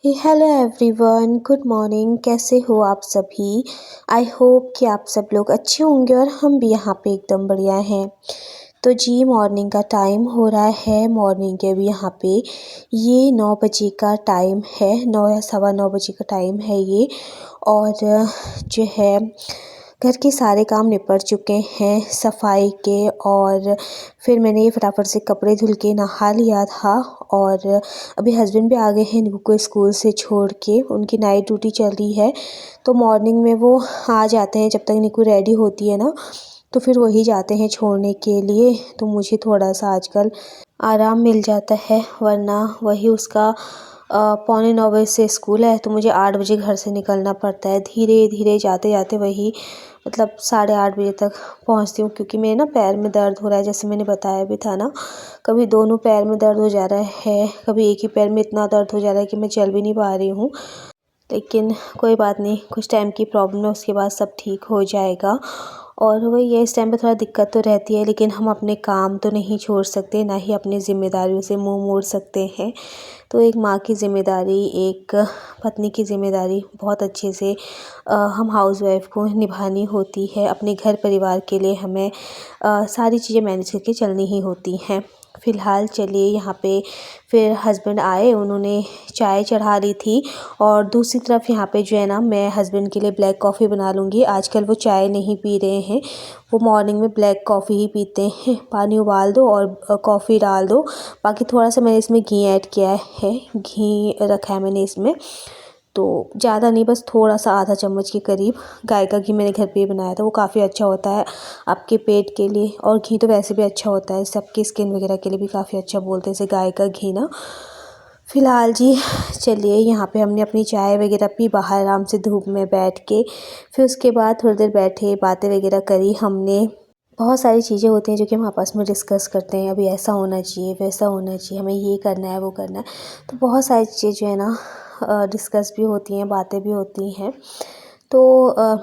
Hello everyone, good morning. कैसे हो आप सभी? आई होप कि आप सब लोग अच्छे होंगे और हम भी यहाँ पे एकदम बढ़िया हैं। तो जी मॉर्निंग का टाइम हो रहा है। मॉर्निंग के भी यहाँ पे ये 9 बजे का टाइम है, 9 या सवा 9 बजे का टाइम है ये। और जो है घर के सारे काम निपट चुके हैं सफाई के। और फिर मैंने ये फटाफट से कपड़े धुल के नहा लिया था। और अभी हस्बैंड भी आ गए हैं निकू को स्कूल से छोड़ के, उनकी नाइट ड्यूटी चल रही है। तो मॉर्निंग में वो आ जाते हैं, जब तक निकू रेडी होती है ना तो फिर वही जाते हैं छोड़ने के लिए। तो मुझे थोड़ा सा आजकल आराम मिल जाता है, वरना वही उसका पौने 9 बजे से स्कूल है तो मुझे 8 बजे घर से निकलना पड़ता है। धीरे धीरे जाते जाते वही मतलब 8:30 बजे तक पहुंचती हूँ, क्योंकि मेरे ना पैर में दर्द हो रहा है, जैसे मैंने बताया भी था ना। कभी दोनों पैर में दर्द हो जा रहा है, कभी एक ही पैर में इतना दर्द हो जा रहा है कि मैं चल भी नहीं पा रही हूँ। लेकिन कोई बात नहीं, कुछ टाइम की प्रॉब्लम है, उसके बाद सब ठीक हो जाएगा। और वही है, इस टाइम पे थोड़ा दिक्कत तो रहती है, लेकिन हम अपने काम तो नहीं छोड़ सकते, ना ही अपनी ज़िम्मेदारियों से मुंह मोड़ सकते हैं। तो एक माँ की ज़िम्मेदारी, एक पत्नी की ज़िम्मेदारी बहुत अच्छे से हम हाउसवाइफ को निभानी होती है। अपने घर परिवार के लिए हमें सारी चीज़ें मैनेज करके चलनी ही होती हैं। फ़िलहाल चलिए यहाँ पे फिर हस्बैंड आए, उन्होंने चाय चढ़ा ली थी। और दूसरी तरफ यहाँ पे जो है ना, मैं हस्बैंड के लिए ब्लैक कॉफ़ी बना लूँगी। आजकल वो चाय नहीं पी रहे हैं, वो मॉर्निंग में ब्लैक कॉफ़ी ही पीते हैं। पानी उबाल दो और कॉफ़ी डाल दो। बाकी थोड़ा सा मैंने इसमें घी ऐड किया है, घी रखा है मैंने इसमें। तो ज़्यादा नहीं, बस थोड़ा सा आधा चम्मच के करीब गाय का घी मैंने घर पे ही बनाया था। वो काफ़ी अच्छा होता है आपके पेट के लिए, और घी तो वैसे भी अच्छा होता है, सबकी स्किन वगैरह के लिए भी काफ़ी अच्छा बोलते हैं इसे, गाय का घी ना। फ़िलहाल जी चलिए, यहाँ पे हमने अपनी चाय वगैरह पी बाहर आराम से धूप में बैठ के। फिर उसके बाद थोड़ी देर बैठे, बातें वगैरह करी हमने। बहुत सारी चीज़ें होती हैं जो कि हम आपस में डिस्कस करते हैं, अभी ऐसा होना चाहिए, वैसा होना चाहिए, हमें ये करना है, वो करना है। तो बहुत सारी चीज़ें जो है ना डिस्कस भी होती हैं, बातें भी होती हैं। तो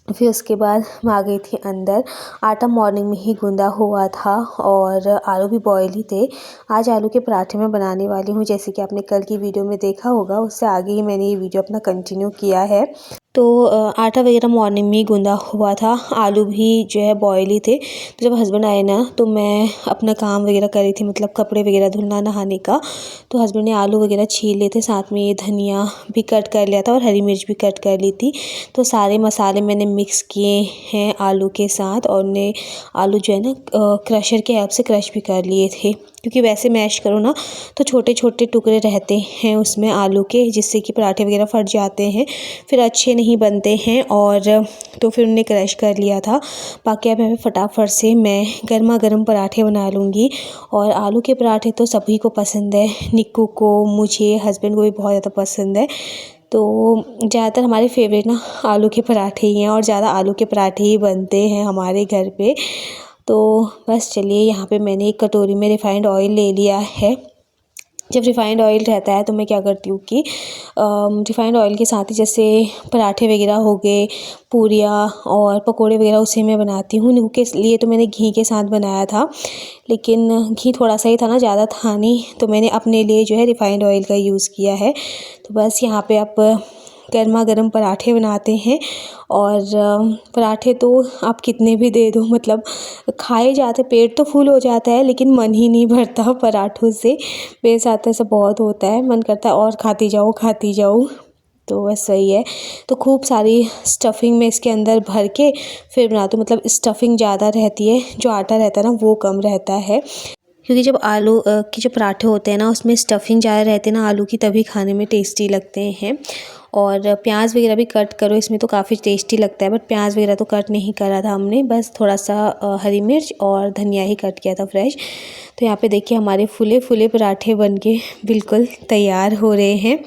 फिर उसके बाद मैं आ गई थी अंदर। आटा मॉर्निंग में ही गूँधा हुआ था और आलू भी बॉयल ही थे। आज आलू के पराठे मैं बनाने वाली हूँ, जैसे कि आपने कल की वीडियो में देखा होगा, उससे आगे ही मैंने ये वीडियो अपना कंटिन्यू किया है। तो आटा वगैरह मॉर्निंग में ही गूँधा हुआ था, आलू भी जो है बॉयल ही थे। तो जब हस्बैंड आए ना तो मैं अपना काम वगैरह कर रही थी, मतलब कपड़े वगैरह धुलना, नहाने का। तो हस्बैंड ने आलू वगैरह छील लिए थे, साथ में ये धनिया भी कट कर लिया था और हरी मिर्च भी कट कर ली थी। तो सारे मसाले मैंने मिक्स किए हैं आलू के साथ, और ने आलू जो है ना क्रशर के हेल्प से क्रश भी कर लिए थे, क्योंकि वैसे मैश करो ना तो छोटे छोटे टुकड़े रहते हैं उसमें आलू के, जिससे कि पराठे वगैरह फट जाते हैं, फिर अच्छे नहीं बनते हैं। और तो फिर उन्हें क्रश कर लिया था। बाकी अब फटाफट से मैं गर्मा गर्म पराठे बना लूँगी। और आलू के पराठे तो सभी को पसंद है, निक्कू को, मुझे, हस्बैंड को भी बहुत ज़्यादा पसंद है। तो ज़्यादातर हमारे फेवरेट ना आलू के पराठे ही हैं, और ज़्यादा आलू के पराठे ही बनते हैं हमारे घर पे। तो बस चलिए, यहाँ पे मैंने एक कटोरी में रिफ़ाइंड ऑयल ले लिया है। जब रिफ़ाइंड ऑयल रहता है तो मैं क्या करती हूँ कि रिफ़ाइंड ऑयल के साथ ही जैसे पराठे वगैरह हो गए, पूरियाँ और पकोड़े वगैरह उसी में बनाती हूँ। निक्कू के लिए तो मैंने घी के साथ बनाया था, लेकिन घी थोड़ा सा ही था ना, ज़्यादा था नहीं, तो मैंने अपने लिए जो है रिफ़ाइंड ऑयल का यूज़ किया है। तो बस यहाँ पे आप गर्मा गर्म पराठे बनाते हैं। और पराठे तो आप कितने भी दे दो, मतलब खाए जाते, पेट तो फुल हो जाता है, लेकिन मन ही नहीं भरता पराठों से। मेरे साथ ऐसा बहुत होता है, मन करता है और खाती जाओ खाती जाओ। तो बस वही है। तो खूब सारी स्टफिंग में इसके अंदर भर के फिर बनाती हूँ, मतलब स्टफिंग ज़्यादा रहती है, जो आटा रहता है ना वो कम रहता है। क्योंकि जब आलू के जो पराठे होते हैं ना, उसमें स्टफिंग ज़्यादा रहती है ना आलू की, तभी खाने में टेस्टी लगते हैं। और प्याज वगैरह भी कट करो इसमें तो काफ़ी टेस्टी लगता है, बट प्याज वगैरह तो कट नहीं करा था हमने, बस थोड़ा सा हरी मिर्च और धनिया ही कट किया था फ्रेश। तो यहाँ पे देखिए हमारे फुले फुले पराठे बनके बिल्कुल तैयार हो रहे हैं।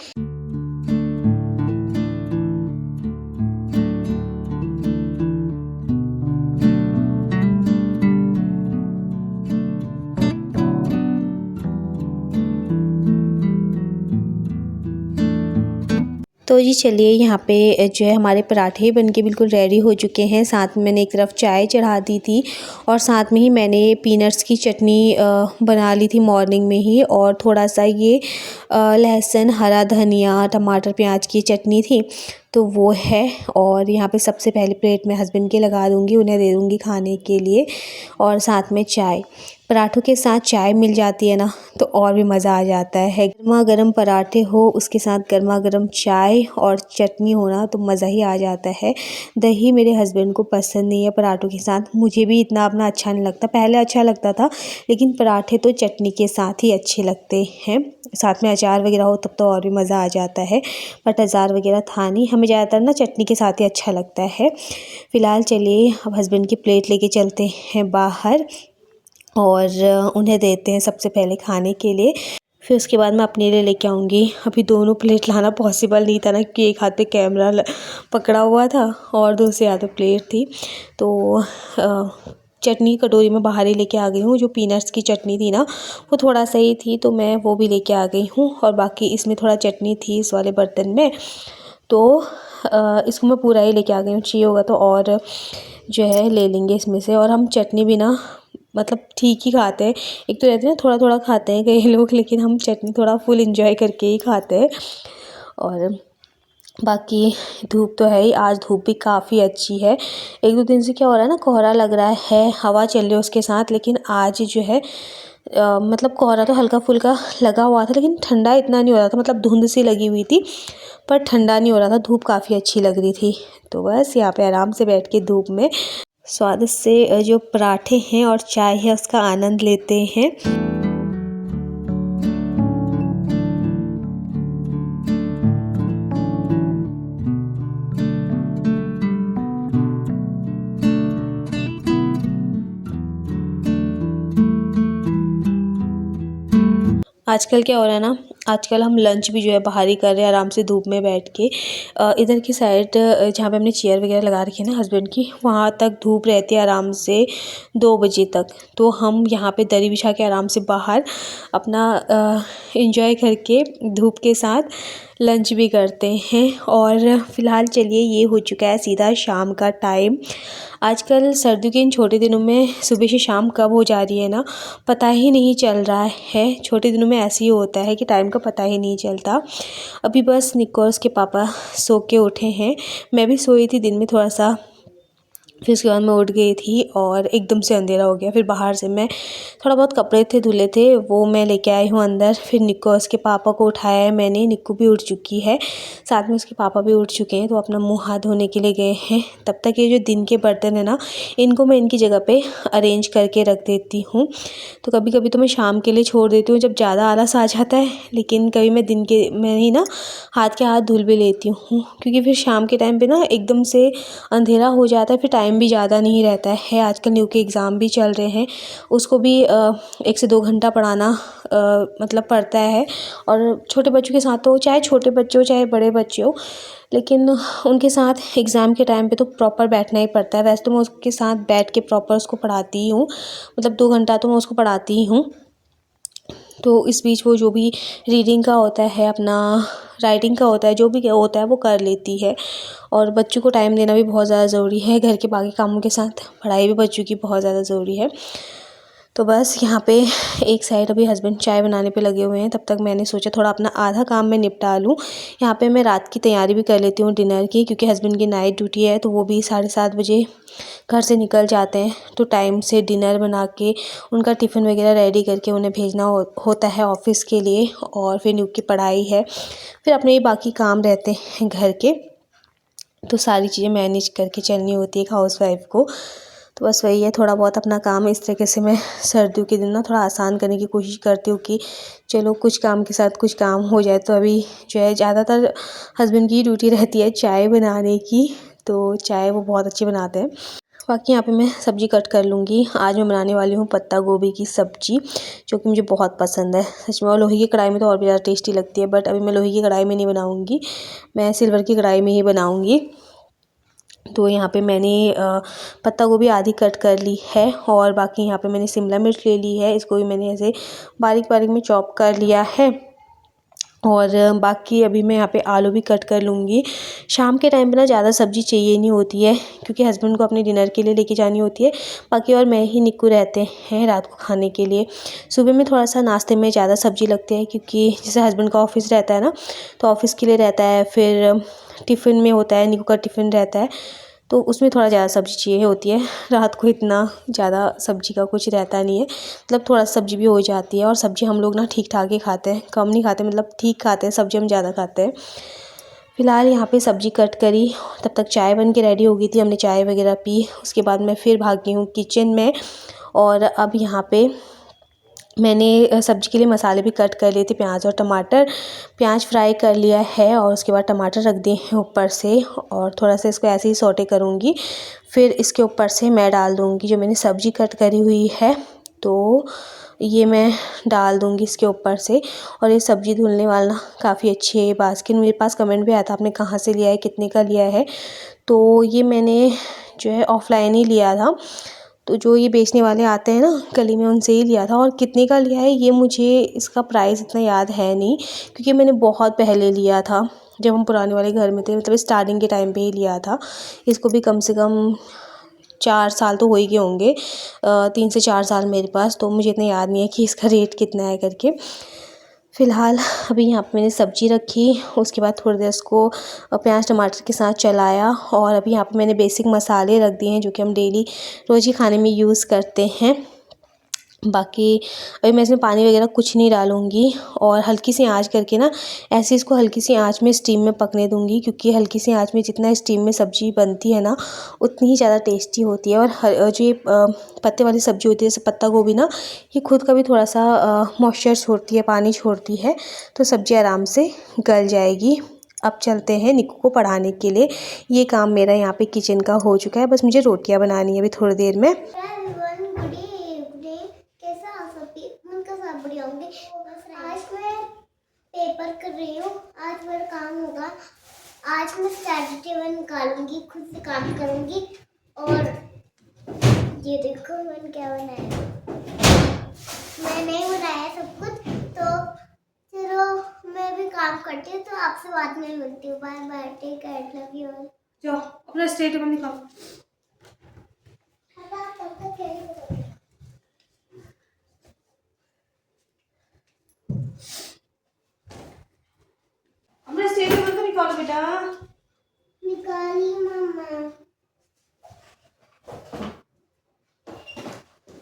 तो जी चलिए यहाँ पे जो है हमारे पराठे बनके बिल्कुल रेडी हो चुके हैं। साथ में मैंने एक तरफ चाय चढ़ा दी थी और साथ में ही मैंने पीनट्स की चटनी बना ली थी मॉर्निंग में ही, और थोड़ा सा ये लहसुन, हरा धनिया, टमाटर, प्याज की चटनी थी तो वो है। और यहाँ पे सबसे पहले प्लेट में हस्बैंड के लगा दूँगी, उन्हें दे दूँगी खाने के लिए, और साथ में चाय। पराठों के साथ चाय मिल जाती है ना तो और भी मज़ा आ जाता है। गर्मा गर्म पराठे हो, उसके साथ गर्मा गर्म चाय और चटनी हो ना तो मज़ा ही आ जाता है। दही मेरे हस्बैंड को पसंद नहीं है पराठों के साथ, मुझे भी इतना अपना अच्छा नहीं लगता। पहले अच्छा लगता था लेकिन पराठे तो चटनी के साथ ही अच्छे लगते हैं। साथ में अचार वगैरह हो तब तो और भी मज़ा आ जाता है, बट अचार वगैरह था नहीं। हमें ज़्यादातर ना चटनी के साथ ही अच्छा लगता है। फ़िलहाल चलिए अब हस्बैंड की प्लेट लेके चलते हैं बाहर और उन्हें देते हैं सबसे पहले खाने के लिए। फिर उसके बाद मैं अपने लिए लेके आऊँगी। अभी दोनों प्लेट लाना पॉसिबल नहीं था ना, क्योंकि एक हाथ पे कैमरा पकड़ा हुआ था और दूसरे हाथ पे प्लेट थी। तो चटनी कटोरी में बाहर ही लेके आ गई हूँ। जो पीनट्स की चटनी थी ना वो थोड़ा सा ही थी तो मैं वो भी लेके आ गई हूँ, और बाकी इसमें थोड़ा चटनी थी इस वाले बर्तन में, तो इसको मैं पूरा ही लेके आ गई हूँ। चाहिए होगा तो और जो है ले लेंगे इसमें से। और हम चटनी भी ना मतलब ठीक ही खाते हैं। एक तो रहते हैं थोड़ा थोड़ा खाते हैं कई लोग, लेकिन हम चटनी थोड़ा फुल एंजॉय करके ही खाते हैं। और बाकी धूप तो है ही, आज धूप भी काफ़ी अच्छी है। एक दो दिन से क्या हो रहा है ना, कोहरा लग रहा है, हवा चल रही है उसके साथ, लेकिन आज जो है मतलब कोहरा तो हल्का फुल्का लगा हुआ था लेकिन ठंडा इतना नहीं हो रहा था। मतलब धुंध सी लगी हुई थी पर ठंडा नहीं हो रहा था। धूप काफ़ी अच्छी लग रही थी। तो बस यहाँ पे आराम से बैठ के धूप में स्वादिष्ट से जो पराठे हैं और चाय है उसका आनंद लेते हैं। आजकल क्या हो रहा है ना, आजकल हम लंच भी जो है बाहर ही कर रहे हैं आराम से धूप में बैठ के। इधर की साइड जहाँ पे हमने चेयर वगैरह लगा रखी है ना हस्बैंड की, वहाँ तक धूप रहती है आराम से 2 बजे तक। तो हम यहाँ पे दरी बिछा के आराम से बाहर अपना एंजॉय करके धूप के साथ लंच भी करते हैं। और फ़िलहाल चलिए ये हो चुका है सीधा शाम का टाइम। आजकल सर्दियों के इन छोटे दिनों में सुबह से शाम कब हो जा रही है ना पता ही नहीं चल रहा है। छोटे दिनों में ऐसे ही होता है कि टाइम का पता ही नहीं चलता। अभी बस निक्को और उसके पापा सो के उठे हैं, मैं भी सोई थी दिन में थोड़ा सा। फिर उसके बाद मैं उठ गई थी और एकदम से अंधेरा हो गया। फिर बाहर से मैं थोड़ा बहुत कपड़े थे धुले थे वो मैं लेके आई हूँ अंदर। फिर निक्को और उसके पापा को उठाया है मैंने, निक्को भी उठ चुकी है, साथ में उसके पापा भी उठ चुके हैं तो अपना मुंह हाथ धोने के लिए गए हैं। तब तक ये जो दिन के बर्तन है ना इनको मैं इनकी जगह पे अरेंज करके रख देती हूँ। तो कभी कभी तो मैं शाम के लिए छोड़ देती हूँ जब ज़्यादा आलस आ जाता है, लेकिन कभी मैं दिन के में ही ना हाथ के हाथ धुल भी लेती हूँ, क्योंकि फिर शाम के टाइम पे ना एकदम से अंधेरा हो जाता है, फिर टाइम भी ज़्यादा नहीं रहता है। आजकल न्यू के एग्ज़ाम भी चल रहे हैं, उसको भी 1 से 2 घंटा पढ़ाना मतलब पड़ता है। और छोटे बच्चों के साथ तो चाहे छोटे बच्चे हो चाहे बड़े बच्चे हो, लेकिन उनके साथ एग्ज़ाम के टाइम पे तो प्रॉपर बैठना ही पड़ता है। वैसे तो मैं उसके साथ बैठ के प्रॉपर उसको पढ़ाती ही हूँ, मतलब 2 घंटा तो मैं उसको पढ़ाती ही हूँ। तो इस बीच वो जो भी रीडिंग का होता है, अपना राइटिंग का होता है, जो भी होता है वो कर लेती है। और बच्चों को टाइम देना भी बहुत ज़्यादा ज़रूरी है, घर के बाकी कामों के साथ पढ़ाई भी बच्चों की बहुत ज़्यादा ज़रूरी है। तो बस यहाँ पे एक साइड अभी हस्बैंड चाय बनाने पे लगे हुए हैं, तब तक मैंने सोचा थोड़ा अपना आधा काम मैं निपटा लूँ। यहाँ पे मैं रात की तैयारी भी कर लेती हूँ डिनर की, क्योंकि हस्बैंड की नाइट ड्यूटी है तो वो भी 7:30 बजे घर से निकल जाते हैं। तो टाइम से डिनर बना के उनका टिफ़िन वगैरह रेडी करके उन्हें भेजना होता है ऑफ़िस के लिए। और फिर न्यू की पढ़ाई है, फिर अपने बाकी काम रहते हैं घर के, तो सारी चीज़ें मैनेज करके चलनी होती है एक हाउसवाइफ़ को। तो बस वही है, थोड़ा बहुत अपना काम इस तरीके से मैं सर्दियों के दिन ना थोड़ा आसान करने की कोशिश करती हूँ कि चलो कुछ काम के साथ कुछ काम हो जाए। तो अभी जो है ज़्यादातर हस्बैंड की ड्यूटी रहती है चाय बनाने की, तो चाय वो बहुत अच्छी बनाते हैं। बाकी यहाँ पे मैं सब्ज़ी कट कर लूँगी। आज मैं बनाने वाली हूँ पत्ता गोभी की सब्ज़ी, जो कि मुझे बहुत पसंद है सच में। और लोहे की कढ़ाई में तो और भी ज़्यादा टेस्टी लगती है, बट अभी मैं लोहे की कढ़ाई में नहीं बनाऊँगी, मैं सिल्वर की कढ़ाई में ही बनाऊँगी। तो यहाँ पे मैंने पत्ता गोभी आधी कट कर ली है, और बाकी यहाँ पे मैंने शिमला मिर्च ले ली है, इसको भी मैंने ऐसे बारीक बारीक में चॉप कर लिया है। और बाकी अभी मैं यहाँ पे आलू भी कट कर लूँगी। शाम के टाइम पे ना ज़्यादा सब्ज़ी चाहिए नहीं होती है, क्योंकि हस्बैंड को अपने डिनर के लिए लेके जानी होती है। बाकी और मैं ही निक्कू रहते हैं रात को खाने के लिए। सुबह में थोड़ा सा नाश्ते में ज़्यादा सब्ज़ी लगती है, क्योंकि जैसे हस्बैंड का ऑफ़िस रहता है ना, तो ऑफ़िस के लिए रहता है, फिर टिफ़िन में होता है, निक्कू का टिफ़िन रहता है, तो उसमें थोड़ा ज़्यादा सब्ज़ी चाहिए होती है। रात को इतना ज़्यादा सब्ज़ी का कुछ रहता नहीं है, मतलब थोड़ा सब्ज़ी भी हो जाती है। और सब्ज़ी हम लोग ना ठीक ठाक ही खाते हैं, कम नहीं खाते, मतलब ठीक खाते हैं, सब्ज़ी हम ज़्यादा खाते हैं। फ़िलहाल यहाँ पे सब्ज़ी कट करी, तब तक चाय बन के रेडी हो गई थी, हमने चाय वगैरह पी। उसके बाद मैं फिर भाग गई हूँ किचन में। और अब यहाँ पे मैंने सब्ज़ी के लिए मसाले भी कट कर लिए थे, प्याज और टमाटर। प्याज फ्राई कर लिया है और उसके बाद टमाटर रख दिए हैं ऊपर से, और थोड़ा सा इसको ऐसे ही सौटे करूँगी। फिर इसके ऊपर से मैं डाल दूँगी जो मैंने सब्ज़ी कट करी हुई है, तो ये मैं डाल दूँगी इसके ऊपर से। और ये सब्ज़ी धुलने वाला काफ़ी अच्छी है ये बास्केट। मेरे पास कमेंट भी आया था, आपने कहाँ से लिया है, कितने का लिया है? तो ये मैंने जो है ऑफ़लाइन ही लिया था, तो जो ये बेचने वाले आते हैं ना गली में, उनसे ही लिया था। और कितने का लिया है ये मुझे इसका प्राइस इतना याद है नहीं, क्योंकि मैंने बहुत पहले लिया था, जब हम पुराने वाले घर में थे, मतलब स्टार्टिंग के टाइम पे ही लिया था। इसको भी कम से कम 4 साल तो हो ही गए होंगे, 3 से 4 साल मेरे पास, तो मुझे इतना याद नहीं है कि इसका रेट कितना है करके। फ़िलहाल अभी यहाँ पे मैंने सब्ज़ी रखी, उसके बाद थोड़ी देर इसको प्याज टमाटर के साथ चलाया। और अभी यहाँ पे मैंने बेसिक मसाले रख दिए हैं, जो कि हम डेली रोज़ ही खाने में यूज़ करते हैं। बाकी अभी मैं इसमें पानी वगैरह कुछ नहीं डालूँगी, और हल्की सी आंच करके ना ऐसे इसको हल्की सी आंच में स्टीम में पकने दूँगी, क्योंकि हल्की सी आंच में जितना स्टीम में सब्ज़ी बनती है ना, उतनी ही ज़्यादा टेस्टी होती है। और जो ये पत्ते वाली सब्ज़ी होती है, जैसे पत्ता गोभी ना, ये खुद का भी थोड़ा सा मॉइस्चर छोड़ती है, पानी छोड़ती है, तो सब्ज़ी आराम से गल जाएगी। अब चलते हैं निक्कू को पढ़ाने के लिए। ये काम मेरा यहाँ पे किचन का हो चुका है, बस मुझे रोटियाँ बनानी है अभी थोड़ी देर में। बढ़िया होंगे। आज मैं पेपर कर रही हूँ, आज मेरा काम होगा। आज मैं स्टडी टेबल निकालूंगी, खुद से काम करूंगी। और ये देखो मैंने क्या बनाया, मैंने ही बनाया सब कुछ। तो चलो मैं भी काम करती हूँ, तो आपसे बाद में मिलती हूँ। Bye bye, take care, love you all. जाओ अपना स्टडी टेबल निकालो। अपना स्टडी टेबल तो निकालो बेटा। निकाली मम्मा।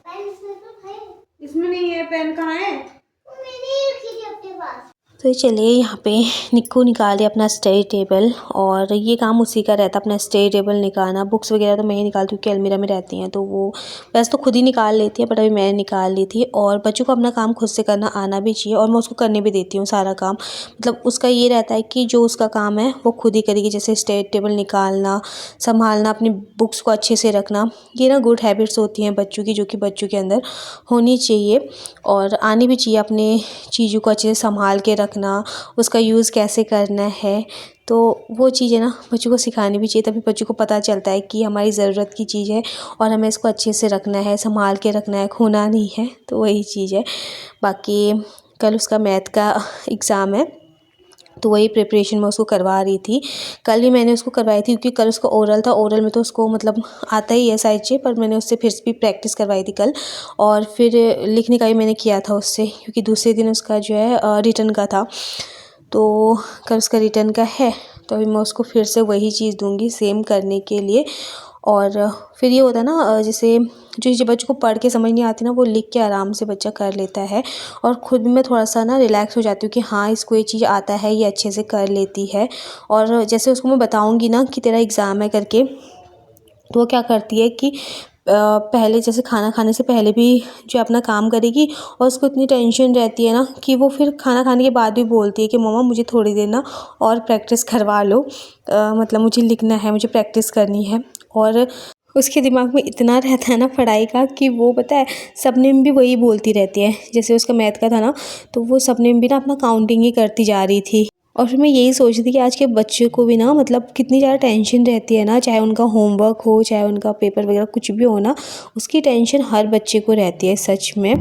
पेन इसमें तो है। इसमें नहीं है, पेन कहाँ है? वो मैंने ही रखी थी अपने पास। तो चलिए यहाँ पे निक्कू निकाले अपना स्टडी टेबल, और ये काम उसी का रहता है, अपना स्टडी टेबल निकालना। बुक्स वगैरह तो मैं ही निकालती हूँ, क्योंकि अलमीरा में रहती हैं, तो वो वैसे तो खुद ही निकाल लेती है, बट अभी मैंने निकाल ली थी। और बच्चों को अपना काम खुद से करना आना भी चाहिए, और मैं उसको करने भी देती हूँ सारा काम। मतलब उसका ये रहता है कि जो उसका काम है वो खुद ही करेगी, जैसे स्टडी टेबल निकालना, संभालना, अपनी बुक्स को अच्छे से रखना। ये ना गुड हैबिट्स होती हैं बच्चों की, जो कि बच्चों के अंदर होनी चाहिए और आनी भी चाहिए। अपने चीज़ों को अच्छे से संभाल के रखना, उसका यूज़ कैसे करना है, तो वो चीज़ें ना बच्चों को सिखानी भी चाहिए। तभी बच्चों को पता चलता है कि हमारी ज़रूरत की चीज़ है और हमें इसको अच्छे से रखना है, संभाल के रखना है, खोना नहीं है। तो वही चीज़ है। बाकी कल उसका मैथ का एग्ज़ाम है, तो वही प्रिपरेशन मैं उसको करवा रही थी। कल भी मैंने उसको करवाई थी, क्योंकि कल उसका ओरल था। ओरल में तो उसको मतलब आता ही है सारी चीज़ें, पर मैंने उससे फिर भी प्रैक्टिस करवाई थी कल। और फिर लिखने का भी मैंने किया था उससे, क्योंकि दूसरे दिन उसका जो है रिटन का था। तो कल उसका रिटर्न का है, तो अभी मैं उसको फिर से वही चीज़ दूंगी सेम करने के लिए। और फिर ये होता है ना, जैसे जो चीज़ें बच्चों को पढ़ के समझ नहीं आती ना, वो लिख के आराम से बच्चा कर लेता है। और ख़ुद भी मैं थोड़ा सा ना रिलैक्स हो जाती हूँ कि हाँ इसको ये चीज़ आता है, ये अच्छे से कर लेती है। और जैसे उसको मैं बताऊँगी ना कि तेरा एग्ज़ाम है करके, तो वो क्या करती है कि पहले जैसे खाना खाने से पहले भी जो अपना काम करेगी, और उसको इतनी टेंशन रहती है ना कि वो फिर खाना खाने के बाद भी बोलती है कि मम्मा मुझे थोड़ी देर ना और प्रैक्टिस करवा लो, मतलब मुझे लिखना है, मुझे प्रैक्टिस करनी है। और उसके दिमाग में इतना रहता है ना पढ़ाई का, कि वो पता है सपने में भी वही बोलती रहती है। जैसे उसका मैथ का था ना, तो वो सपने में भी ना अपना काउंटिंग ही करती जा रही थी। और फिर मैं यही सोच रही थी कि आज के बच्चे को भी ना मतलब कितनी ज़्यादा टेंशन रहती है ना, चाहे उनका होमवर्क हो, चाहे उनका पेपर वगैरह कुछ भी हो ना, उसकी टेंशन हर बच्चे को रहती है सच में।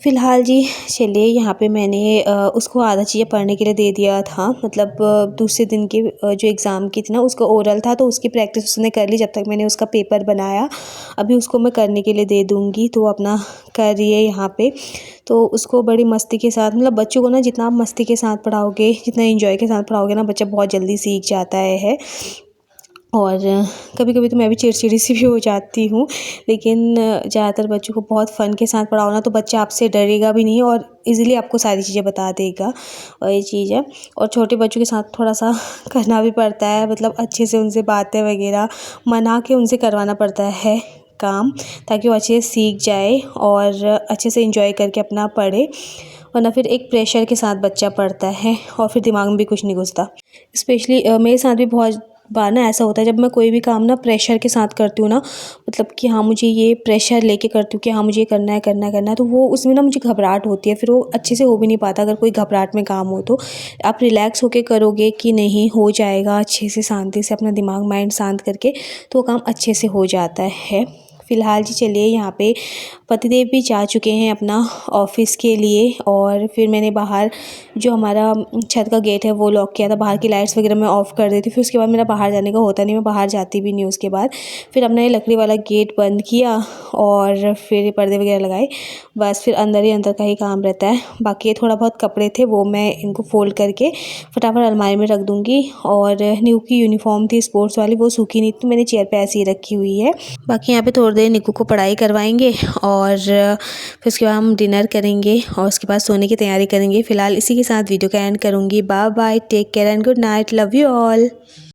फ़िलहाल जी चलिए यहाँ पे मैंने उसको आधा चीज़ें पढ़ने के लिए दे दिया था, मतलब दूसरे दिन के जो एग्ज़ाम की थी ना उसका ओरल था, तो उसकी प्रैक्टिस उसने कर ली जब तक मैंने उसका पेपर बनाया। अभी उसको मैं करने के लिए दे दूँगी, तो वो अपना कर रही है यहाँ पे। तो उसको बड़ी मस्ती के साथ, मतलब बच्चों को ना जितना आप मस्ती के साथ पढ़ाओगे, जितना एंजॉय के साथ पढ़ाओगे ना, बच्चा बहुत जल्दी सीख जाता है। और कभी कभी तो मैं भी चिड़चिड़ी सी भी हो जाती हूँ, लेकिन ज़्यादातर बच्चों को बहुत फ़न के साथ पढ़ाओ ना, तो बच्चा आपसे डरेगा भी नहीं और इजीली आपको सारी चीज़ें बता देगा, और ये चीज़ है। और छोटे बच्चों के साथ थोड़ा सा करना भी पड़ता है, मतलब अच्छे से उनसे बातें वगैरह मना के उनसे करवाना पड़ता है काम, ताकि वो अच्छे से सीख जाए और अच्छे से इंजॉय करके अपना पढ़े। वरना फिर एक प्रेशर के साथ बच्चा पढ़ता है और फिर दिमाग में भी कुछ नहीं घुसता। स्पेशली मेरे साथ भी बहुत बार ना ऐसा होता है, जब मैं कोई भी काम ना प्रेशर के साथ करती हूँ ना, मतलब कि हाँ मुझे ये प्रेशर लेके करती हूँ कि हाँ मुझे ये करना है करना है करना है, तो वो उसमें ना मुझे घबराहट होती है, फिर वो अच्छे से हो भी नहीं पाता अगर कोई घबराहट में काम हो। तो आप रिलैक्स होके करोगे कि नहीं हो जाएगा अच्छे से, शांति से अपना दिमाग माइंड शांत करके, तो वो काम अच्छे से हो जाता है। फ़िलहाल जी चलिए यहाँ पे पतिदेव भी जा चुके हैं अपना ऑफ़िस के लिए, और फिर मैंने बाहर जो हमारा छत का गेट है वो लॉक किया था, बाहर की लाइट्स वगैरह मैं ऑफ़ कर देती, फिर उसके बाद मेरा बाहर जाने का होता नहीं, मैं बाहर जाती भी नहीं उसके बाद। फिर अपना ये लकड़ी वाला गेट बंद किया और फिर पर्दे वगैरह लगाए, बस फिर अंदर ही अंदर का ही काम रहता है। बाकी ये थोड़ा बहुत कपड़े थे वो मैं इनको फ़ोल्ड करके फटाफट अलमारी में रख दूँगी, और न्यू की यूनिफ़ॉर्म थी स्पोर्ट्स वाली, वो सूखी नहीं थी, मैंने चेयर पे ऐसे ही रखी हुई है। बाकी यहाँ पे थोड़ी देर निक्कू को पढ़ाई करवाएंगे और फिर उसके बाद हम डिनर करेंगे और उसके बाद सोने की तैयारी करेंगे। फ़िलहाल इसी के साथ वीडियो का एंड करूँगी। Bye bye, take care and good night, love you all.